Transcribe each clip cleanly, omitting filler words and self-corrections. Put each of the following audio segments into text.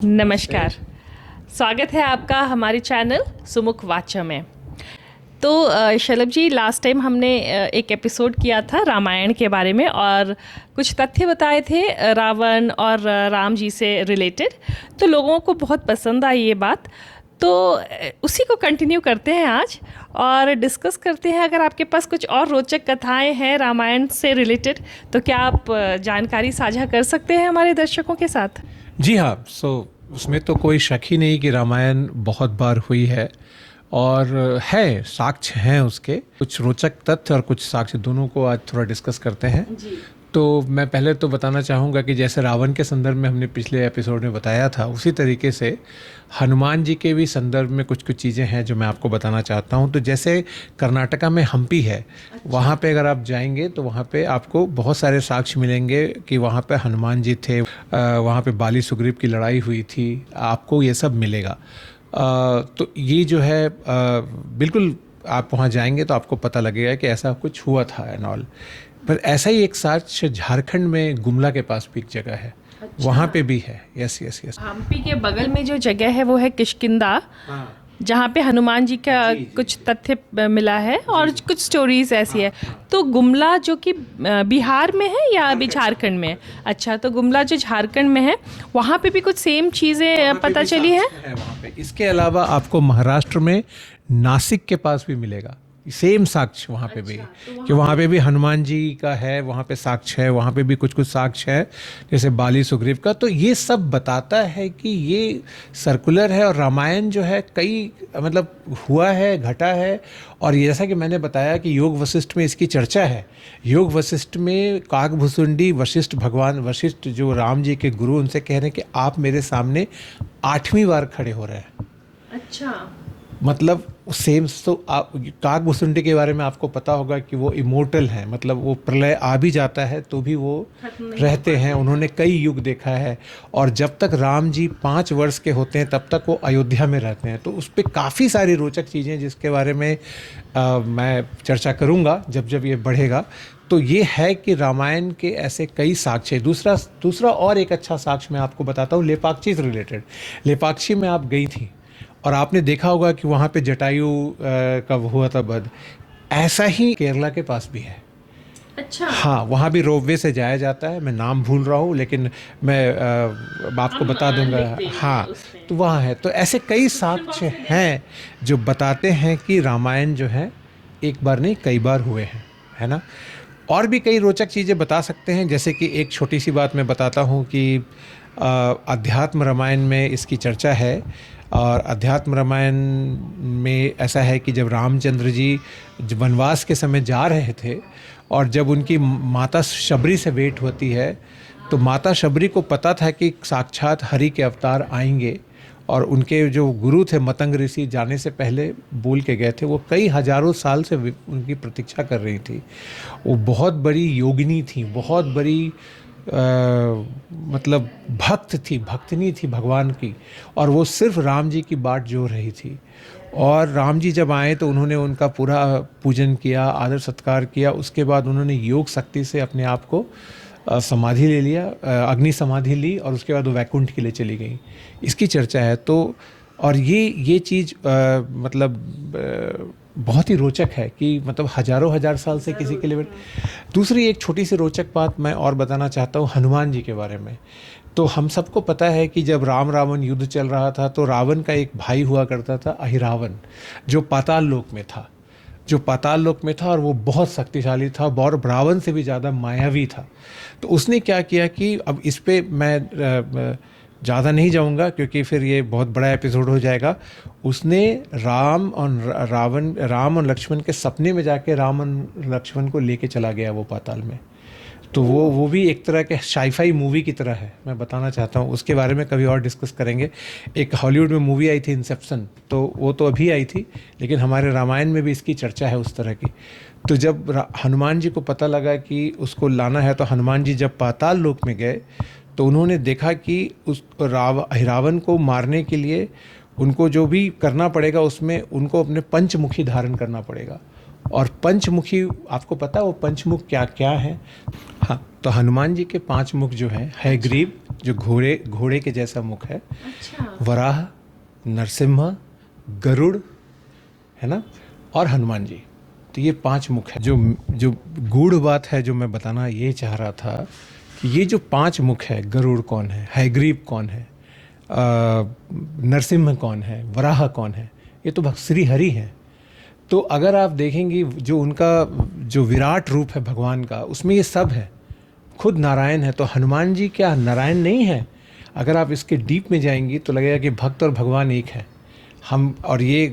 नमस्कार। स्वागत है आपका हमारे चैनल सुमुख वाचा में। तो शलभ जी, लास्ट टाइम हमने एक एपिसोड किया था रामायण के बारे में और कुछ तथ्य बताए थे रावण और राम जी से रिलेटेड। तो लोगों को बहुत पसंद आई ये बात, तो उसी को कंटिन्यू करते हैं आज और डिस्कस करते हैं। अगर आपके पास कुछ और रोचक कथाएं हैं रामायण से रिलेटेड तो क्या आप जानकारी साझा कर सकते हैं हमारे दर्शकों के साथ? जी हाँ। उसमें तो कोई शक ही नहीं कि रामायण बहुत बार हुई है और है, साक्ष्य हैं उसके, कुछ रोचक तथ्य और कुछ साक्ष्य, दोनों को आज थोड़ा डिस्कस करते हैं। जी। तो मैं पहले तो बताना चाहूँगा कि जैसे रावण के संदर्भ में हमने पिछले एपिसोड में बताया था, उसी तरीके से हनुमान जी के भी संदर्भ में कुछ कुछ चीज़ें हैं जो मैं आपको बताना चाहता हूँ। तो जैसे कर्नाटका में हम्पी है, वहाँ पे अगर आप जाएंगे तो वहाँ पे आपको बहुत सारे साक्ष्य मिलेंगे कि वहाँ पे हनुमान जी थे, वहाँ पे बाली सुग्रीव की लड़ाई हुई थी, आपको ये सब मिलेगा। तो ये जो है बिल्कुल आप वहाँ जाएंगे तो आपको पता लगेगा कि ऐसा कुछ हुआ था एंड ऑल। पर ऐसा ही एक साक्ष्य झारखंड में गुमला के पास भी एक जगह है। अच्छा। वहाँ पे भी है। Yes yes yes. हम्पी के बगल में जो जगह है वो है किष्किंधा, जहाँ पे हनुमान जी का कुछ तथ्य मिला है और कुछ स्टोरीज ऐसी है। तो गुमला जो कि बिहार में है या अभी झारखंड में है? अच्छा, तो गुमला जो झारखंड में है वहाँ पे भी कुछ सेम चीज़ें पता चली है वहाँ पे। इसके अलावा आपको महाराष्ट्र में नासिक के पास भी मिलेगा सेम साक्ष्य वहाँ पे भी। कि वहाँ पे भी हनुमान जी का है, वहाँ पे साक्ष्य है, वहाँ पे भी कुछ कुछ साक्ष्य है जैसे बाली सुग्रीव का। तो ये सब बताता है कि ये सर्कुलर है और रामायण जो है कई मतलब हुआ है, घटा है। और जैसा कि मैंने बताया कि योग वशिष्ठ में इसकी चर्चा है। योग वशिष्ठ में काकभुसुंडी वशिष्ठ, भगवान वशिष्ठ जो राम जी के गुरु, उनसे कह रहे हैं कि आप मेरे सामने 8वीं बार खड़े हो रहे हैं। अच्छा, मतलब सेम। तो आप काकभुसुंडी के बारे में आपको पता होगा कि वो इमोर्टल हैं, मतलब वो प्रलय आ भी जाता है तो भी वो रहते हैं। उन्होंने कई युग देखा है और जब तक राम जी 5 वर्ष के होते हैं तब तक वो अयोध्या में रहते हैं। तो उस पर काफ़ी सारी रोचक चीज़ें जिसके बारे में मैं चर्चा करूँगा जब जब ये बढ़ेगा। तो ये है कि रामायण के ऐसे कई साक्ष्य। दूसरा और एक अच्छा साक्ष्य मैं आपको बताता हूँ लेपाक्षी से रिलेटेड। लेपाक्षी में आप गई थी और आपने देखा होगा कि वहाँ पे जटायु का हुआ था वध। ऐसा ही केरला के पास भी है। अच्छा। हाँ, वहाँ भी रोपवे से जाया जाता है। मैं नाम भूल रहा हूँ लेकिन मैं आपको बता दूंगा। हाँ, तो वहाँ है। तो ऐसे कई साक्ष्य हैं जो बताते हैं कि रामायण जो है एक बार नहीं कई बार हुए हैं, है ना। और भी कई रोचक चीज़ें बता सकते हैं, जैसे कि एक छोटी सी बात मैं बताता हूँ कि अध्यात्म रामायण में इसकी चर्चा है। और अध्यात्म रामायण में ऐसा है कि जब रामचंद्र जी वनवास के समय जा रहे थे और जब उनकी माता शबरी से भेंट होती है तो माता शबरी को पता था कि साक्षात हरि के अवतार आएंगे। और उनके जो गुरु थे मतंग ऋषि जाने से पहले बोल के गए थे। वो कई हजारों साल से उनकी प्रतीक्षा कर रही थी। वो बहुत बड़ी योगिनी थी, बहुत बड़ी मतलब भक्त थी, भक्तनी थी भगवान की। और वो सिर्फ राम जी की बाट जोड़ रही थी। और राम जी जब आए तो उन्होंने उनका पूरा पूजन किया, आदर सत्कार किया। उसके बाद उन्होंने योग शक्ति से अपने आप को समाधि ले लिया, अग्नि समाधि ली और उसके बाद वो वैकुंठ के लिए चली गई। इसकी चर्चा है। तो और ये चीज़ मतलब बहुत ही रोचक है कि मतलब हजारों हजार साल से किसी के लिए। दूसरी एक छोटी सी रोचक बात मैं और बताना चाहता हूँ हनुमान जी के बारे में। तो हम सबको पता है कि जब राम रावण युद्ध चल रहा था तो रावण का एक भाई हुआ करता था अहिरावण, जो पाताल लोक में था, और वो बहुत शक्तिशाली था और रावण से भी ज़्यादा मायावी था। तो उसने क्या किया कि अब इस पे मैं ज़्यादा नहीं जाऊंगा क्योंकि फिर ये बहुत बड़ा एपिसोड हो जाएगा। उसने राम और लक्ष्मण के सपने में जाके राम और लक्ष्मण को लेके चला गया वो पाताल में। तो वो भी एक तरह के साईफाई मूवी की तरह है। मैं बताना चाहता हूँ, उसके बारे में कभी और डिस्कस करेंगे। एक हॉलीवुड में मूवी आई थी इंसेप्शन, तो वो तो अभी आई थी, लेकिन हमारे रामायण में भी इसकी चर्चा है उस तरह की। तो जब हनुमान जी को पता लगा कि उसको लाना है तो हनुमान जी जब पाताल लोक में गए तो उन्होंने देखा कि उस रावण को मारने के लिए उनको जो भी करना पड़ेगा उसमें उनको अपने पंचमुखी धारण करना पड़ेगा। और पंचमुखी आपको पता है वो पंचमुख क्या क्या है? हाँ, तो हनुमान जी के 5 मुख जो है ग्रीव, जो घोड़े के जैसा मुख है, अच्छा। वराह, नरसिम्हा, गरुड़, है ना, और हनुमान जी। तो ये 5 मुख है। जो गूढ़ बात है जो मैं बताना ये चाह रहा था कि ये जो 5 मुख है, गरुड़ कौन है, हयग्रीव कौन है, नरसिम्हा कौन है, वराह कौन है, ये तो श्री हरि हैं। तो अगर आप देखेंगे जो उनका जो विराट रूप है भगवान का, उसमें ये सब है, खुद नारायण है। तो हनुमान जी क्या नारायण नहीं है? अगर आप इसके डीप में जाएंगी तो लगेगा कि भक्त और भगवान एक है। हम और ये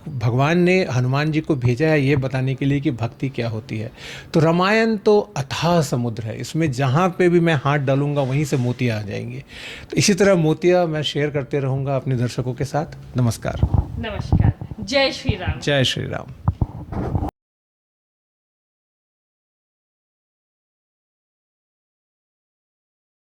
भगवान ने हनुमान जी को भेजा है ये बताने के लिए कि भक्ति क्या होती है। तो रामायण तो अथाह समुद्र है, इसमें जहाँ पे भी मैं हाथ डालूंगा वहीं से मोतियाँ आ जाएंगे। तो इसी तरह मोतियाँ मैं शेयर करते रहूँगा अपने दर्शकों के साथ। नमस्कार। नमस्कार। जय श्री राम। जय श्री राम।